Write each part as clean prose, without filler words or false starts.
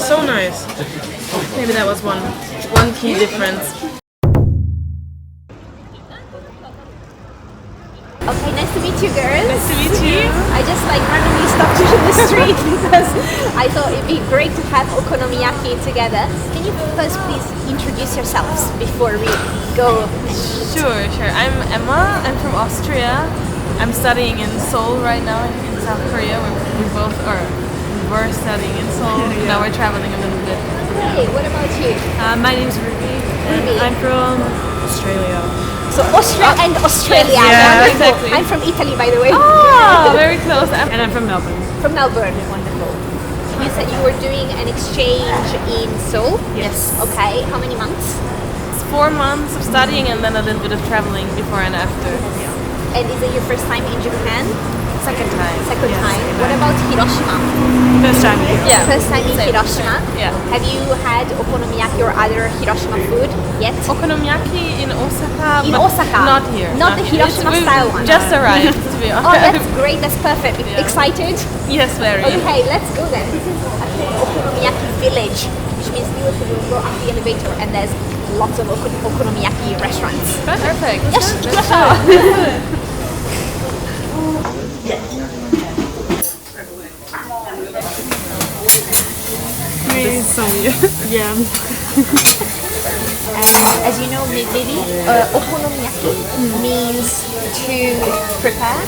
so nice. Maybe that was one key difference. Okay, nice to meet you, girls. Nice to meet you. I just randomly stopped you in the street because I thought it'd be great to have okonomiyaki together. Can you first please introduce yourselves before we go? Sure. I'm Emma. I'm from Austria. I'm studying in Seoul right now in South Korea. We were studying in Seoul. Now we're traveling a little bit. Hey, what about you? My name's Ruby. And I'm from Australia. So Austria and Australia. Yeah, wonderful. exactly. I'm from Italy, by the way. Oh, very close. And I'm from Melbourne. From Melbourne. Wonderful. You said you were doing an exchange in Seoul? Yes. Okay, how many months? It's 4 months of studying and then a little bit of traveling before and after. And is it your first time in Japan? Second time. Second Yes. time. What about Hiroshima? First time here. Yeah. First time in Same. Hiroshima? Yeah. Have you had okonomiyaki or other Hiroshima food yet? Okonomiyaki in Osaka. In but Osaka? Not here. Not the Hiroshima We've style one? Just arrived, to be honest. Oh, that's great. That's perfect. Yeah. Excited? Yes, very. Okay, let's go then. This is okonomiyaki village, which means you will go up the elevator and there's lots of okonomiyaki restaurants. Perfect. Yes, Let's do it. Yeah. As you know, maybe okonomiyaki means to prepare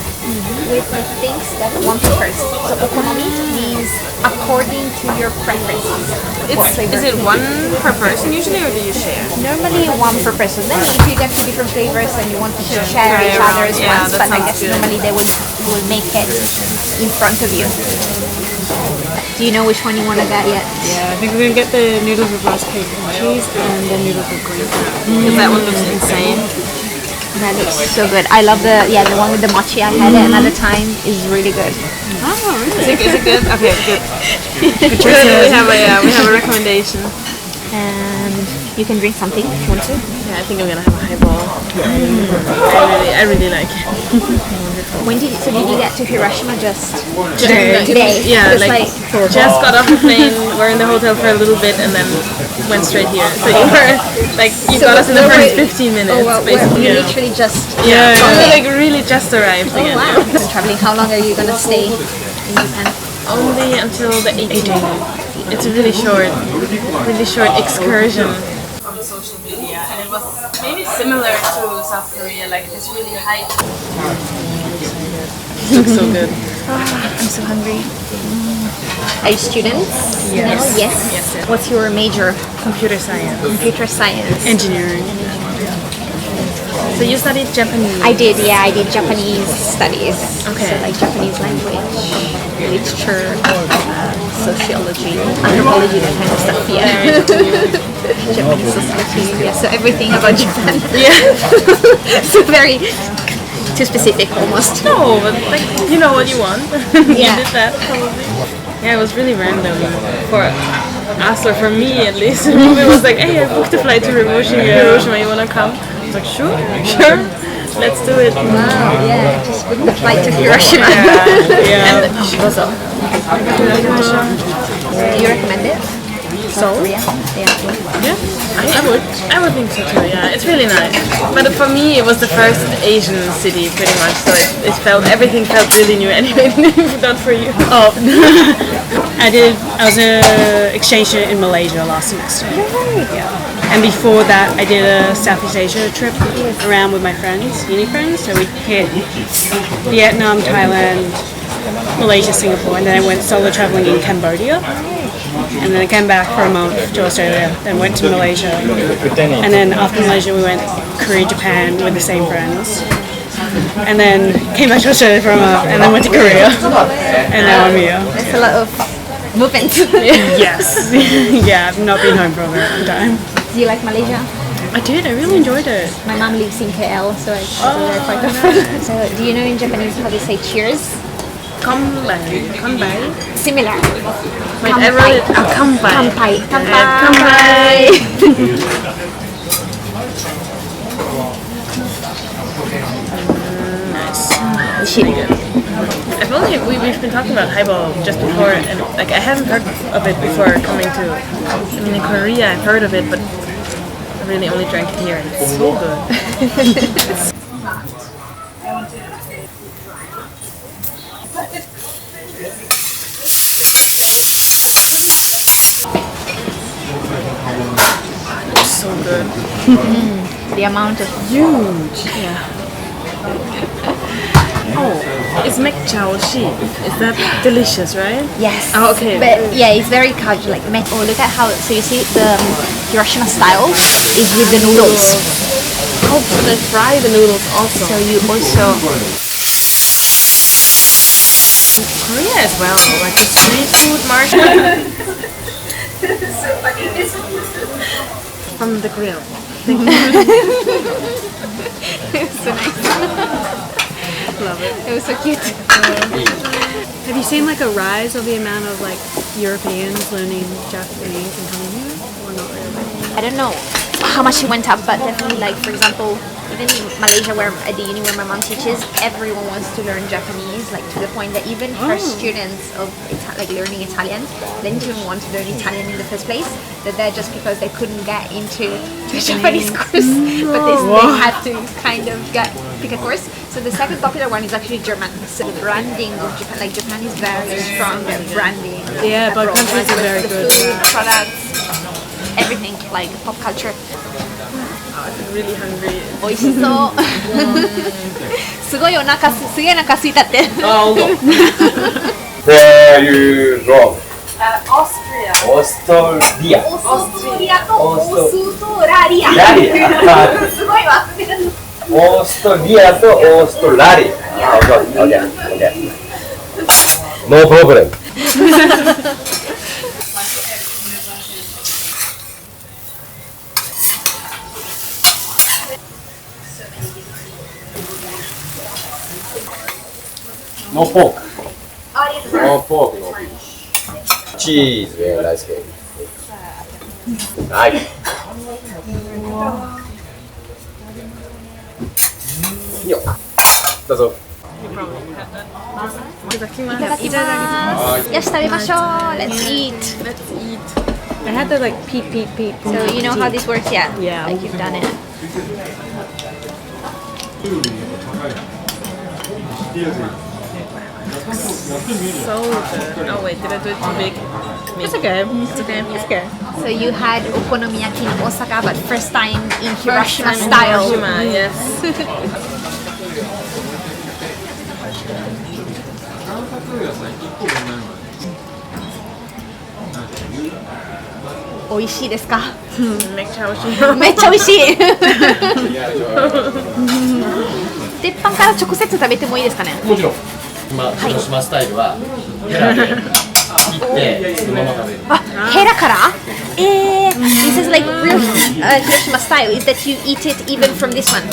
with the things that one prefers. So okonomi means according to your preferences. Is it one per person usually, or do you share? Normally one per person. Then if you get two different flavors and you want to share Try each around. other's Yeah, ones, that but I sounds guess good. normally they will make it in front of you. Do you know which one you want to get yet? Yeah, I think we're going to get the noodles with rice cake and cheese and the noodles with green crab. Because that one looks insane. That looks so good. I love the one with the mochi. I had it another time. Is really good. Oh, really? Is it good? Okay, good. Good. We have a recommendation. And you can drink something if you want to. Yeah, I think I'm gonna have a highball. I really like it. When did you get to Hiroshima? Just Today. Yeah, It's like just got off the plane. We're in the hotel for a little bit and then went straight here. So you were you got us in the first 15 minutes, Oh, well, basically. we literally just Yeah, okay. we really just arrived Oh again. wow! Traveling. How long are you gonna stay in Japan? Only until the 18th. It's a really short excursion. On social media, and it was maybe similar to South Korea, like this really hype. It looks so good. I'm so hungry. Are you students? Yes. Yes. Yes. What's your major? Computer science. Computer science. Engineering. So you studied Japanese? I did, yeah. I did Japanese studies. Okay. So like Japanese language, literature, sociology, anthropology, that kind of stuff. Yeah. Japanese sociology. Yeah. So everything about Japan. Yeah. So very too specific almost. No, but you know what you want. Yeah. You did that probably. Yeah, it was really random for us, or for me at least. It was like, hey, I booked a flight to Hiroshima. You wanna come? I was like, sure, let's do it. Wow, yeah, just booked the flight to Hiroshima. Yeah. And Do you recommend it? So? Korea? Yeah. I would think so too. Yeah, it's really nice. But for me, it was the first Asian city, pretty much. So everything felt really new. Anyway, not for you. Oh, I was an exchange student in Malaysia last semester. Yeah. And before that, I did a Southeast Asia trip around with my friends, uni friends. So we hit Vietnam, Thailand, Malaysia, Singapore, and then I went solo traveling in Cambodia. And then I came back for a month to Australia, then went to Malaysia. And then after Malaysia, we went Korea, Japan with the same friends. And then came back to Australia for a month, and then went to Korea. And now I'm here. That's a lot of movement. Yes. Yeah, I've not been home for a very long time. Do you like Malaysia? I did, I really enjoyed it. My mom lives in KL, so I go there quite often. So do you know in Japanese how they say cheers? Kanpai. Similar. Wait, I wrote it. Kanpai. Kanpai. Kanpai. Nice. I've only we've been talking about highball just before, and like I haven't heard of it before coming to. I mean, in Korea I've heard of it, but I really only drank it here, and it's so good. It's so good. The amount of Huge. Yeah. Oh, it's mekchaoshi. Is that delicious, right? yes. Oh, okay. But yeah, it's very casual. Like oh, look at how. So you see the Hiroshima style is with the noodles. Oh, so they fry the noodles also. So you also Korea as well, like the street food market. From the grill. it was so nice. Love it. It was so cute. Have you seen like a rise of the amount of like Europeans learning Japanese and coming here, or not really? I don't know how much it went up, but definitely, like for example, even in Malaysia, where at the uni where my mom teaches, everyone wants to learn Japanese, like to the point that even her students of like learning Italian, they didn't even want to learn Italian in the first place. They're there just because they couldn't get into the Japanese course, but they had to kind of pick a course. So the second popular one is actually German. So the branding of Japan, like Japan is very strong at branding. Yeah, but countries are very good. Food, products, everything, like pop culture. I'm really hungry. 美味しそう。すごいお腹すげえお腹空いたって。Oh, Where you from? Austria. Australia. オーストリアとオーストラリア。Australia. すごいわ。オーストリアとオーストラリア。Okay. No problem. No pork. No pork, no fish. Cheese and rice cake. Right. いいよ。どうぞ。いただきます。よし食べましょう。Let's eat. Let's eat. I had to like peep. So you know how this works, yeah? Yeah. Like you've done it. So good. Oh wait, did I do it too big? It's okay. It's okay. It's okay. So you had okonomiyaki in Osaka, but first time in Hiroshima First time in style. Hiroshima, yes. 美味しいですか？めっちゃ美味しい。めっちゃ美味しい。鉄板から直接食べてもいいですかね？もちろん。まあ、広島スタイルはヘラで切ってそのまま食べる。あ、ヘラから？This is like real Hiroshima style is that you eat it even from this one.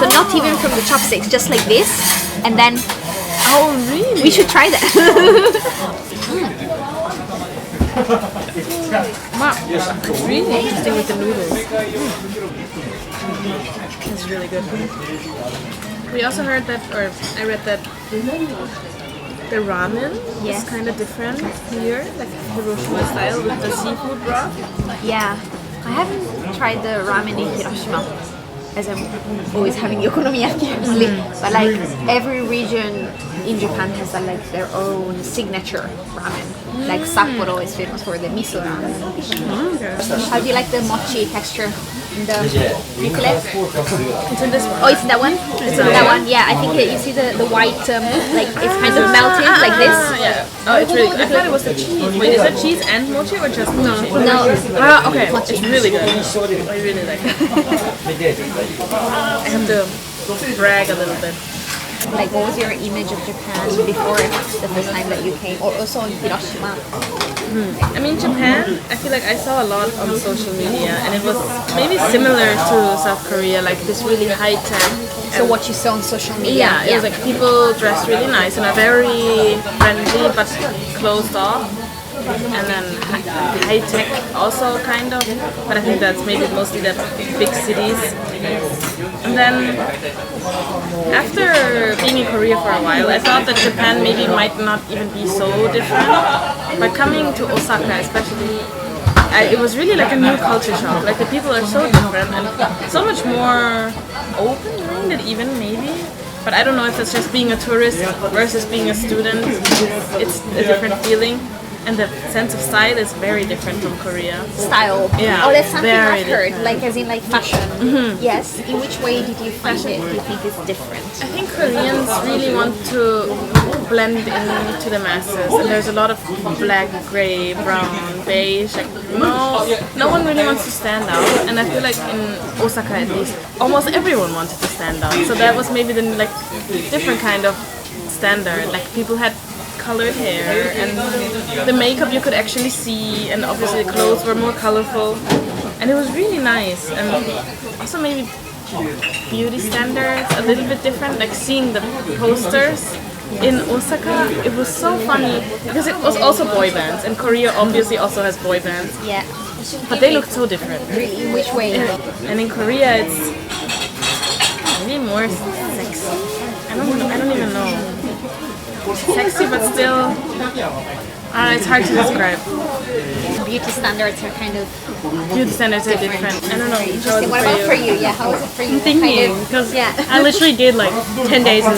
So not even from the chopsticks, just like this. And then Oh really? we should try that. Wow. It's really interesting with the noodles. It's really good. We also heard that, or I read that the ramen Yes. is kind of different here, like Hiroshima style with the seafood broth. Yeah, I haven't tried the ramen in Hiroshima, as I'm always having okonomiyaki usually. But like every region in Japan has like their own signature ramen. Like Sapporo is famous for the miso ramen. How do you like the mochi texture in the nuclear? It's in this one. Oh, it's in that one? It's in that one? Yeah, I think you see the white, like it's kind of melted like this. Yeah. Oh, it's really good. I thought it was the cheese. Wait, is that cheese and mochi or just mochi? No. Ah, okay. Mochi. It's really good. I really like it. I have to brag a little bit. Like, what was your image of Japan before the first time that you came? Or also in Hiroshima? I mean, Japan, I feel like I saw a lot on social media, and it was maybe similar to South Korea, like this really high-tech. So what you saw on social media? Yeah, it was like people dressed really nice and are very friendly but closed off. and then high tech also kind of, but I think that's maybe mostly the big cities. And then after being in Korea for a while, I thought that Japan maybe might not even be so different. But coming to Osaka especially, it was really like a new culture shock. Like the people are so different and so much more open-minded even maybe. But I don't know if it's just being a tourist versus being a student. It's a different feeling. And the sense of style is very different from Korea. Style. Yeah. Oh, that's something very I've heard. different. Like as in like fashion. Yes. In which way did you find it? Do you think it's different? I think Koreans really want to blend into the masses, and there's a lot of black, gray, brown, beige. Like no one really wants to stand out, and I feel like in Osaka at least, almost everyone wanted to stand out. So that was maybe the like different kind of standard. Like people had colored hair, and the makeup you could actually see, and obviously the clothes were more colorful, and it was really nice. And also maybe beauty standards a little bit different, like seeing the posters in Osaka, it was so funny because it was also boy bands, and Korea obviously also has boy bands, Yeah. but they looked so different. Really? In which way? And in Korea it's maybe more sexy. I don't even know. Sexy, but still, it's hard to describe. Beauty standards are kind of Beauty standards are different. I don't know. How was interesting. it What for about you? for you? Yeah, how was it for you? I'm thinking Kind of- because yeah. I literally did like 10 days in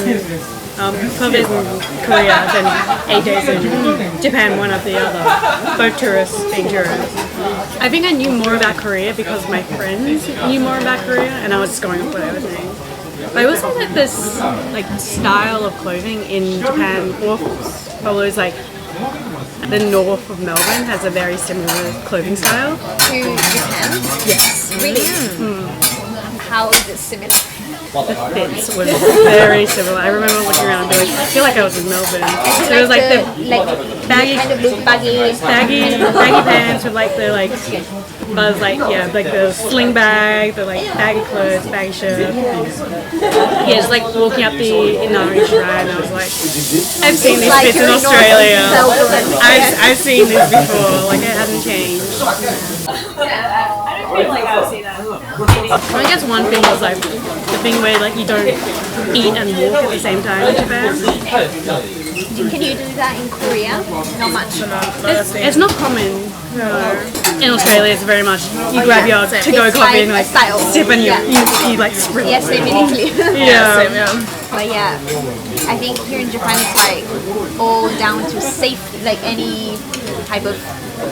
12 days in Korea, then 8 days in Japan, one after the other. Both tourists being tourists. I think I knew more about Korea because my friends knew more about Korea, and I was just going off what they were saying. But I also like this like style of clothing in Japan, or probably it's like the north of Melbourne has a very similar clothing style. To Japan? Yes. Really? How is it similar? The fits was very similar. I remember looking around and being like, I feel like I was in Melbourne. So it was like the baggy, kind of look baggy pants with like the like, but it was like like the sling bag, the like baggy clothes, baggy shirt. Yeah, just like walking up the Inari Shrine. I was like, I've seen these like fits in you're in Australia. Melbourne. I've seen this before. Like it hasn't changed. I guess one thing was like the thing where like you don't eat and walk at the same time in Japan. Can you do that in Korea? Not much. It's not common. In Australia, it's very much you grab your to-go It's coffee like and like a style. sip and Yeah. you like sprint. Yes, same in Italy. Yeah. Same, yeah. But yeah, I think here in Japan it's like all down to safety, like any type of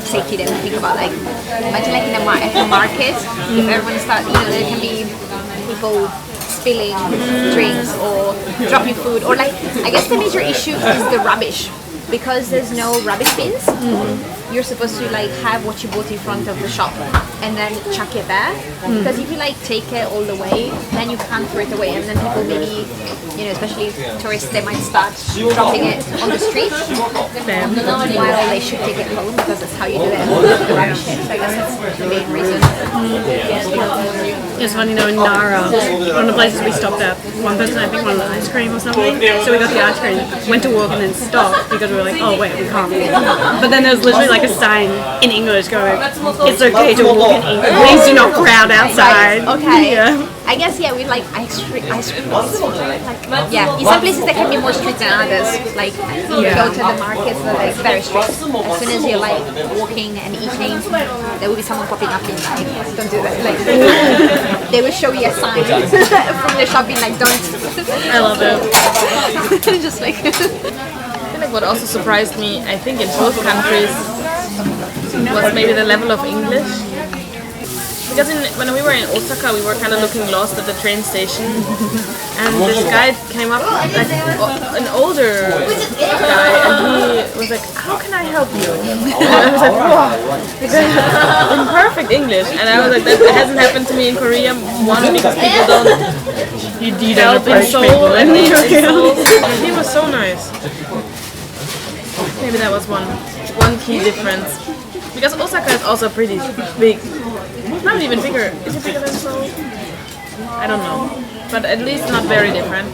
safety that we think about. Like imagine like in a market, if everyone starts, there can be people spilling drinks or dropping food, or like I guess the major issue is the rubbish. Because there's no rubbish bins, you're supposed to like have what you bought in front of the shop and then chuck it there. Because if you like take it all the way, then you can't throw it away, and then people maybe, especially tourists, they might start dropping it on the street while they should take it home, because that's how you do it. The rubbish bin. So I guess that's the main reason. It's funny though, in Nara, one of the places we stopped at, one person I think wanted ice cream or something, so we got the ice cream, went to walk and then stopped because we were like, oh wait, we can't walk. But then there was literally like a sign in English going, it's okay to walk in English, please do not crowd outside. Okay. Yeah. I guess we like ice cream. Yeah, in some places they can be more strict than others. Like you go to the markets, they're like very strict. As soon as you're like walking and eating, there will be someone popping up in like, don't do that. Like they will show you a sign from the shop being like, don't. I love it. Just like. I feel like what also surprised me, I think in both countries, was maybe the level of English. Because when we were in Osaka, we were kind of looking lost at the train station, and this guy came up, like an older guy, and he was like, "How can I help you?" And I was like, "Wow!" In perfect English, and I was like, "That hasn't happened to me in Korea. One, because people don't You help in Seoul, and in Seoul, he was so nice." Maybe that was one key difference. Because Osaka is also pretty big. Not even bigger. Is it bigger than Seoul? I don't know. But at least not very different.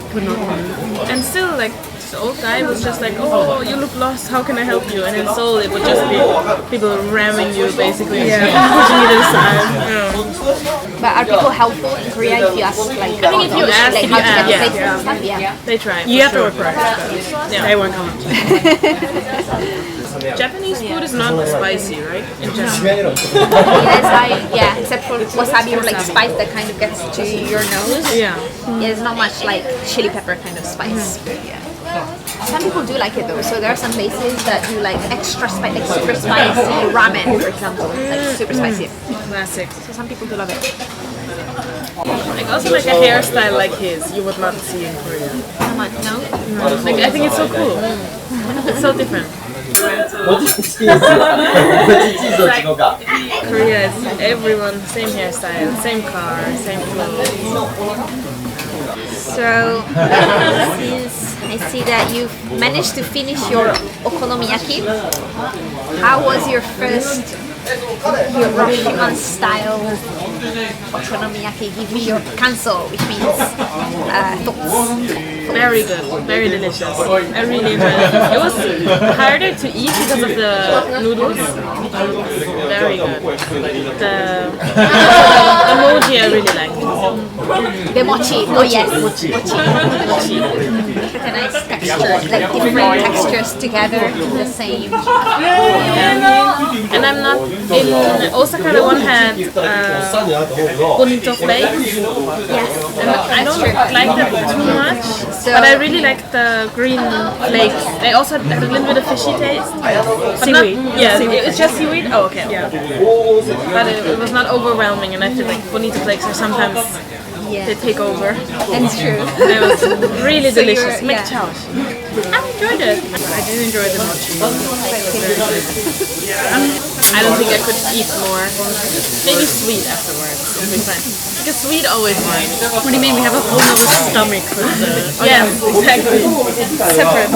And still, like, The old guy was just like, oh, you look lost, how can I help you? And in Seoul it would just be people ramming you basically, pushing you to the side. But are people helpful in Korea if you ask like? I think if you ask, like, if how you to get ask, the places and stuff, yeah. They try. You have to sure. approach, but they won't come up to you. Japanese food is not spicy, right? In general. Yeah, except for wasabi or like spice that kind of gets to your nose. Yeah. There's not much like chili pepper kind of spice. Yeah. Some people do like it though. So there are some places that do like extra spicy, like super spicy ramen, for example, like super spicy. Classic. So some people do love it. Like also like a hairstyle like his, you would not see in Korea. How much? No. Like I think it's so cool. It's so different. こっち好きですよ。こっちチーズの違うか。 Korea is everyone same hairstyle, same car, same clothes. So since I see that you've managed to finish your okonomiyaki, how was your first Hiroshima style okonomiyaki? Give me your kanso, which means thoughts. Very good, very delicious. I really enjoyed it. It was harder to eat because of the noodles. Very good. The emoji I really liked. The mochi, oh yes, mochi. Such a nice texture, like different textures together in the same. And I'm not in Osaka. The one had bonito flakes. Yes, And I don't like that too much. But I really like the green flakes. They also had a little bit of fishy taste. Seaweed. Yeah, it's just seaweed. Oh, okay. Yeah. But it was not overwhelming, and I feel like bonito flakes are sometimes they take over. That's true. It was really So delicious. you're- Make chow. I enjoyed it. I did enjoy the mochi. I don't think I could eat more. Maybe sweet afterwards. It'll be fine. Because sweet always works. What do you mean? We have a whole other stomach for the... Yes, exactly. Separate.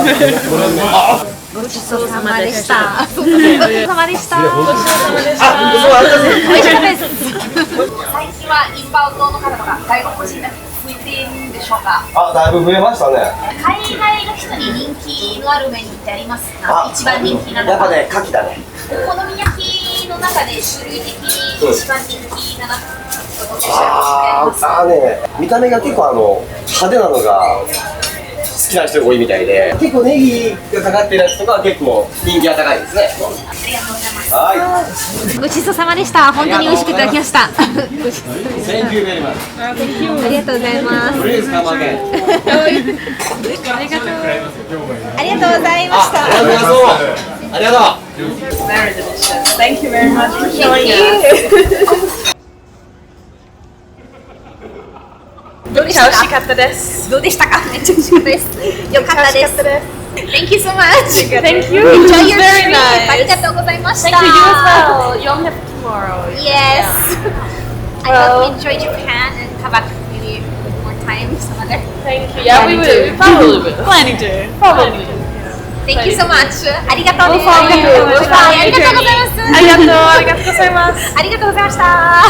ごちそうさまでした。ごちそうさまでした。美味しかったです。最近はインバウンドの方とか外国人が増えているんでしょうか。あ、だいぶ増えましたね。海外の人に人気のあるメニューってありますか？一番人気なのは。やっぱね、牡蠣だね。お好み焼きの中で種類的に一番人気だなと思ってらっしゃいます。見た目が結構派手なのが好きな人が多いみたいで、結構ネギがかかってるやつとかは結構人気が高いですね。ありがとうございます。はごちそうさまでした。本当に美味しくいただきました。い。Thank you very much. ありがとうございます。 Please come again. ありがとうございました。ありがとう。 Very delicious. Thank you very much for showing us. どうでしたか？楽しかったです。どうでしたか？めっちゃ美味しかったです。よかったです。Thank you so much. Thank you. Enjoy your Very trip. nice. ありがとうございました。 Thank you, you as well. You only have tomorrow. Yes. I hope you enjoy Japan and come back maybe more time some other. Thank you. Yeah, we will. Probably will. Planning to. Probably. Thank you so much. ありがとうね。 We'll follow you. We'll follow あり your がとうござい journey. ます。ありがとうございます。ありがとうございました。